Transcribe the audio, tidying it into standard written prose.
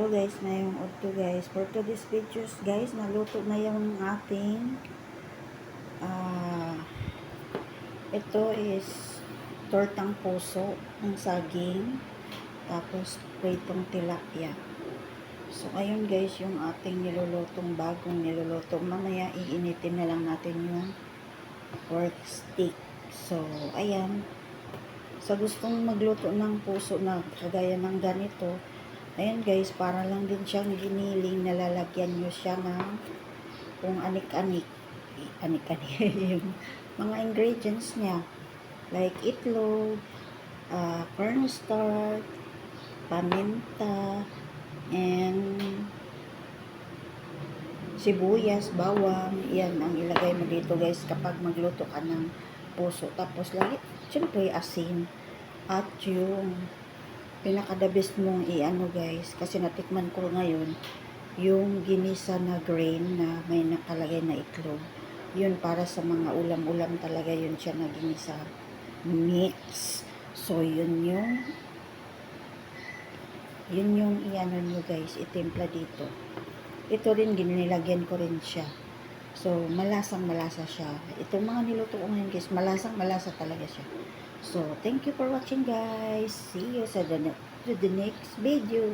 guys, ngayong udto guys. For today's videos guys, naluto na yung ating ah ito is tortang puso ng saging, tapos pritong tilapia. So ayun guys, yung ating nilulutong bagong nilulutong. Mamaya iinitin na lang natin yung pork stick. So ayan, sa gustong magluto ng puso na kagaya ng ganito, ayan guys, para lang din siyang giniling, nalalagyan nyo siya ng kung anik-anik. Anik-anik yung mga ingredients niya. Like itlog, cornstarch, paminta, and sibuyas, bawang. Yan ang ilagay mo dito guys kapag magluto ka ng puso. Tapos lagi, syempre asin. At yung pinaka-the best mong i-ano guys, kasi natikman ko ngayon, yung ginisa na grain na may nakalagay na itlog. Yun para sa mga ulam-ulam talaga yun siya na ginisa. Mix. So yun yung i-ano nyo guys, itimpla dito. Ito rin ginilagyan ko rin siya. So malasang malasa siya. Itong mga niluto ko ngayon guys, malasang malasa talaga siya. So thank you for watching guys. See you sa the next video.